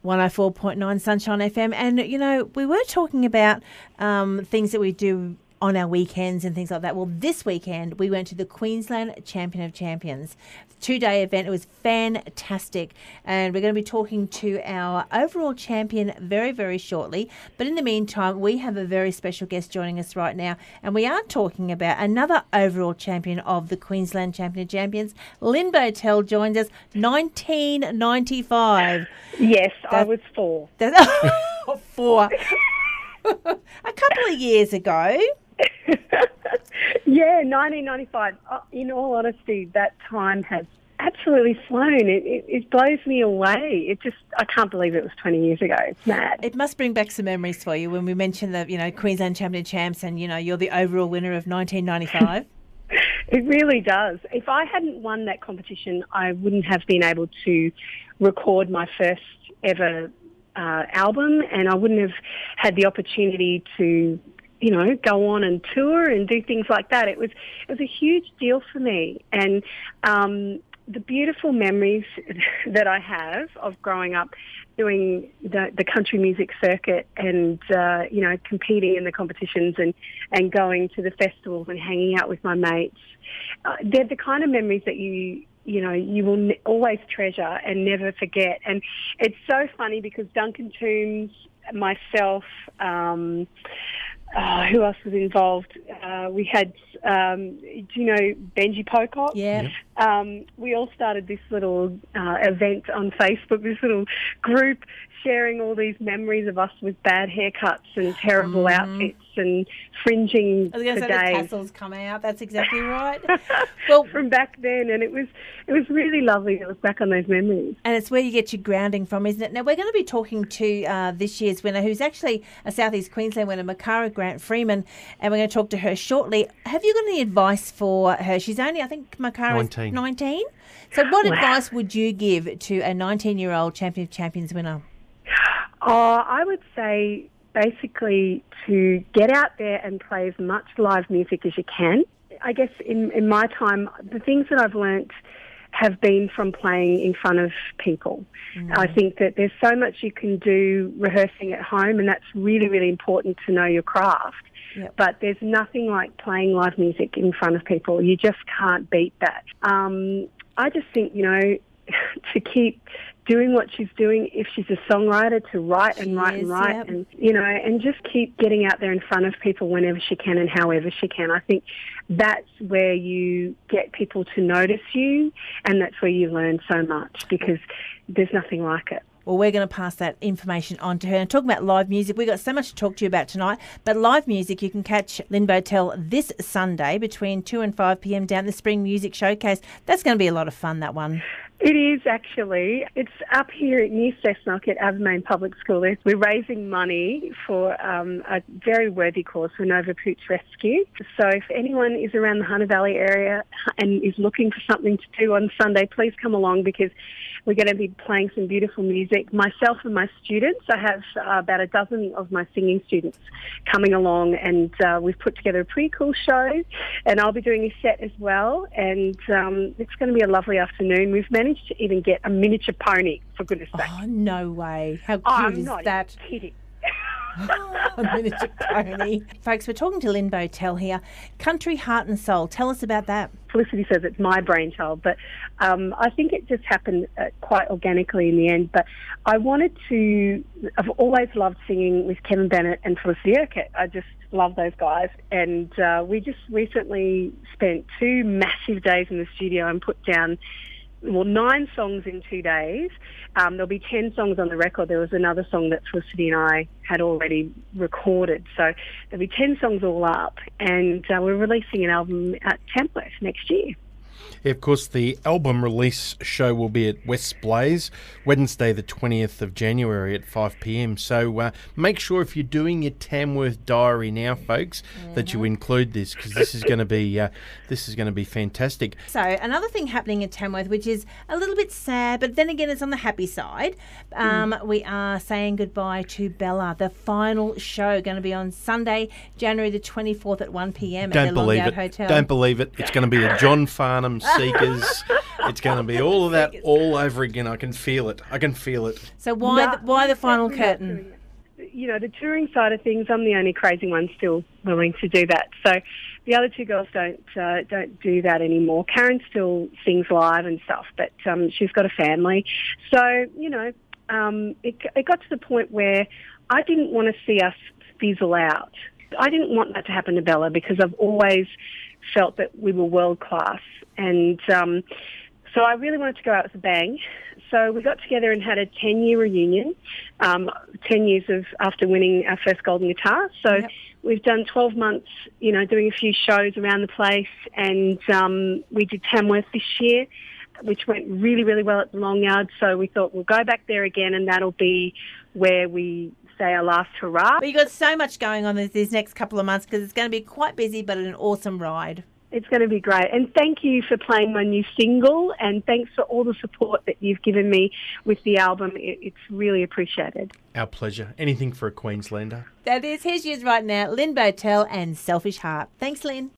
104.9 Sunshine FM. And, you know, we were talking about things that we do on our weekends and things like that. Well, this weekend we went to the Queensland Champion of Champions. 2-day event. It was fantastic. And we're going to be talking to our overall champion very, very shortly. But in the meantime, we have a very special guest joining us right now. And we are talking about another overall champion of the Queensland Champion of Champions. Lyn Bowtell joins us, 1995. Yes, I was 4. 4. A couple of years ago. Yeah, 1995. In all honesty, that time has absolutely flown. It blows me away. I can't believe it was 20 years ago. It's mad. It must bring back some memories for you when we mentioned the, Queensland Champion of Champs and, you're the overall winner of 1995. It really does. If I hadn't won that competition, I wouldn't have been able to record my first ever album, and I wouldn't have had the opportunity to go on and tour and do things like that. It was a huge deal for me. And the beautiful memories that I have of growing up doing the country music circuit and, competing in the competitions and going to the festivals and hanging out with my mates, they're the kind of memories that you will always treasure and never forget. And it's so funny because Duncan Toombs, myself, who else was involved? We had, do you know Benji Pocock? Yeah. We all started this little event on Facebook, this little group sharing all these memories of us with bad haircuts and terrible outfits and fringing I was going to for say days. the tassels come out. That's exactly right. Well, from back then, and it was really lovely to look back on those memories. And it's where you get your grounding from, isn't it? Now, we're going to be talking to this year's winner, who's actually a South East Queensland winner, Makara Grant Freeman, and we're going to talk to her shortly. Have you got any advice for her? She's only, I think, Makara's 19. So what advice would you give to a 19-year-old Champion of Champions winner? I would say basically to get out there and play as much live music as you can. I guess in my time, the things that I've learnt have been from playing in front of people. I think that there's so much you can do rehearsing at home, and that's really, really important to know your craft. Yep. But there's nothing like playing live music in front of people. You just can't beat that. I just think, to keep doing what she's doing, if she's a songwriter, to write and write. Yep. And, and just keep getting out there in front of people whenever she can and however she can. I think that's where you get people to notice you, and that's where you learn so much, because there's nothing like it. Well, we're going to pass that information on to her. And talking about live music, we've got so much to talk to you about tonight. But live music, you can catch Lyn Bowtell this Sunday between 2 and 5 p.m. down the Spring Music Showcase. That's going to be a lot of fun, that one. It is, actually. It's up here near Cessnock at Abermain Public School. We're raising money for a very worthy cause for Nova Pooch Rescue. So if anyone is around the Hunter Valley area and is looking for something to do on Sunday, please come along, because we're going to be playing some beautiful music. Myself and my students, I have about a dozen of my singing students coming along, and we've put together a pretty cool show, and I'll be doing a set as well, and it's going to be a lovely afternoon. We've managed to even get a miniature pony, for goodness sake. Oh, no way. How cute I'm is not that? Kidding. A miniature pony. Folks, we're talking to Lyn Bowtell here. Country Heart and Soul. Tell us about that. Felicity says it's my brainchild, but I think it just happened quite organically in the end. But I've always loved singing with Kevin Bennett and Felicity Urquhart. I just love those guys. And we just recently spent 2 massive days in the studio and put down 9 songs in 2 days. There'll be 10 songs on the record. There was another song that Felicity and I had already recorded. So there'll be 10 songs all up, and we're releasing an album at Tamworth next year. Yeah, of course, the album release show will be at West Blaze, Wednesday the 20th of January at 5 p.m. So make sure if you're doing your Tamworth diary now, folks, that you include this, because this is going to be fantastic. So another thing happening at Tamworth, which is a little bit sad, but then again, it's on the happy side. We are saying goodbye to Bella. The final show going to be on Sunday, January the 24th at 1 p.m. at the Longyear Hotel. Don't believe it. It's going to be a John Farnham Bottom Seekers. It's going to be all of that all over again. I can feel it. So why the final curtain? You know, the touring side of things, I'm the only crazy one still willing to do that. So the other two girls don't do that anymore. Karen still sings live and stuff, but she's got a family. So, you know, it got to the point where I didn't want to see us fizzle out. I didn't want that to happen to Bella because I've always felt that we were world class. And so I really wanted to go out with a bang. So we got together and had a 10-year reunion, 10 years after winning our first golden guitar. So we've done 12 months, you know, doing a few shows around the place. And we did Tamworth this year, which went really, really well at the Long Yard. So we thought we'll go back there again, and that'll be where we say our last hurrah. But you've got so much going on these next couple of months because it's going to be quite busy, but an awesome ride. It's going to be great. And thank you for playing my new single, and thanks for all the support that you've given me with the album. It's really appreciated. Our pleasure. Anything for a Queenslander. That is. Here she is right now, Lyn Bowtell and Selfish Heart. Thanks, Lyn.